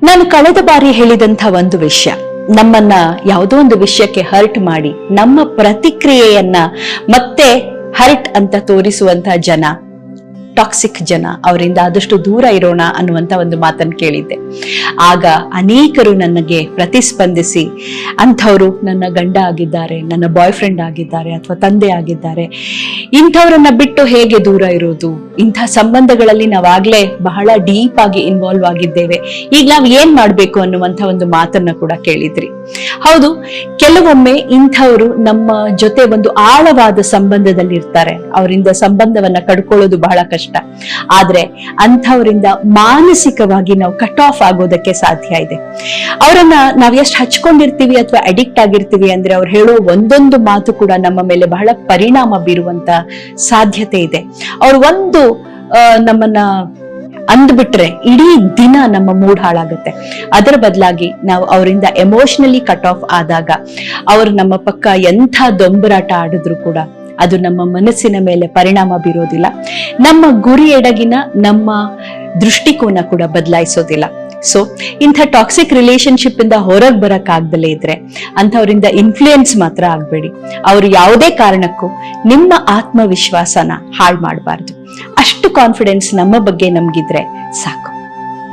ನಾನು ಕಳೆದ ಬಾರಿ ಹೇಳಿದಂಥ ಒಂದು ವಿಷಯ, ನಮ್ಮನ್ನ ಯಾವುದೋ ಒಂದು ವಿಷಯಕ್ಕೆ ಹರ್ಟ್ ಮಾಡಿ ನಮ್ಮ ಪ್ರತಿಕ್ರಿಯೆಯನ್ನ ಮತ್ತೆ ಹರ್ಟ್ ಅಂತ ತೋರಿಸುವಂತ ಜನ, ಟಾಕ್ಸಿಕ್ ಜನ, ಅವರಿಂದ ಆದಷ್ಟು ದೂರ ಇರೋಣ ಅನ್ನುವಂತ ಒಂದು ಮಾತನ್ನು ಕೇಳಿದ್ದೆ. ಆಗ ಅನೇಕರು ನನಗೆ ಪ್ರತಿಸ್ಪಂದಿಸಿ, ಅಂಥವ್ರು ನನ್ನ ಗಂಡ ಆಗಿದ್ದಾರೆ, ನನ್ನ ಬಾಯ್ ಫ್ರೆಂಡ್ ಆಗಿದ್ದಾರೆ, ಅಥವಾ ತಂದೆ ಆಗಿದ್ದಾರೆ, ಇಂಥವ್ರನ್ನ ಬಿಟ್ಟು ಹೇಗೆ ದೂರ ಇರೋದು, ಇಂಥ ಸಂಬಂಧಗಳಲ್ಲಿ ನಾವಾಗ್ಲೇ ಬಹಳ ಡೀಪ್ ಆಗಿ ಇನ್ವಾಲ್ವ್ ಆಗಿದ್ದೇವೆ, ಈಗ ನಾವ್ ಏನ್ ಮಾಡ್ಬೇಕು ಅನ್ನುವಂಥ ಒಂದು ಮಾತನ್ನ ಕೂಡ ಕೇಳಿದ್ರಿ. ಹೌದು, ಕೆಲವೊಮ್ಮೆ ಇಂಥವ್ರು ನಮ್ಮ ಜೊತೆ ಒಂದು ಆಳವಾದ ಸಂಬಂಧದಲ್ಲಿ ಇರ್ತಾರೆ, ಅವರಿಂದ ಸಂಬಂಧವನ್ನ ಕಡ್ಕೊಳ್ಳೋದು ಬಹಳ ಕಷ್ಟ. ಆದ್ರೆ ಅಂಥವರಿಂದ ಮಾನಸಿಕವಾಗಿ ನಾವು ಕಟ್ ಆಫ್ ಆಗೋದಕ್ಕೆ ಸಾಧ್ಯ ಇದೆ. ಅವರನ್ನ ನಾವ್ ಎಷ್ಟು ಹಚ್ಕೊಂಡಿರ್ತೀವಿ ಅಥವಾ ಅಡಿಕ್ಟ್ ಆಗಿರ್ತೀವಿ ಅಂದ್ರೆ ಅವ್ರು ಹೇಳೋ ಒಂದೊಂದು ಮಾತು ಕೂಡ ನಮ್ಮ ಮೇಲೆ ಬಹಳ ಪರಿಣಾಮ ಬೀರುವಂತ ಸಾಧ್ಯತೆ ಇದೆ. ಅವ್ರು ಒಂದು ನಮ್ಮನ್ನ ಅಂದ್ಬಿಟ್ರೆ ಇಡೀ ದಿನ ನಮ್ಮ ಮೂಡ್ ಹಾಳಾಗುತ್ತೆ. ಅದರ ಬದಲಾಗಿ ನಾವು ಅವರಿಂದ ಎಮೋಷನಲಿ ಕಟ್ ಆಫ್ ಆದಾಗ, ಅವ್ರು ನಮ್ಮ ಪಕ್ಕ ಎಂಥ ದೊಂಬರಾಟ ಆಡಿದ್ರು ಕೂಡ ಅದು ನಮ್ಮ ಮನಸ್ಸಿನ ಮೇಲೆ ಪರಿಣಾಮ ಬೀರೋದಿಲ್ಲ, ನಮ್ಮ ಗುರಿ ಎಡಗಿನ ನಮ್ಮ ದೃಷ್ಟಿಕೋನ ಕೂಡ ಬದಲಾಯಿಸೋದಿಲ್ಲ. ಸೊ ಇಂಥ ಟಾಕ್ಸಿಕ್ ರಿಲೇಶನ್ಶಿಪ್ ಇಂದ ಹೊರಗೆ ಬರಕ್ ಆಗ್ದಲೇ ಇದ್ರೆ ಅಂಥವ್ರಿಂದ ಇನ್ಫ್ಲೂಯೆನ್ಸ್ ಮಾತ್ರ ಆಗ್ಬೇಡಿ. ಅವ್ರು ಯಾವುದೇ ಕಾರಣಕ್ಕೂ ನಿಮ್ಮ ಆತ್ಮವಿಶ್ವಾಸನ ಹಾಳು ಮಾಡಬಾರ್ದು. ಅಷ್ಟು ಕಾನ್ಫಿಡೆನ್ಸ್ ನಮ್ಮ ಬಗ್ಗೆ ನಮ್ಗಿದ್ರೆ ಸಾಕು.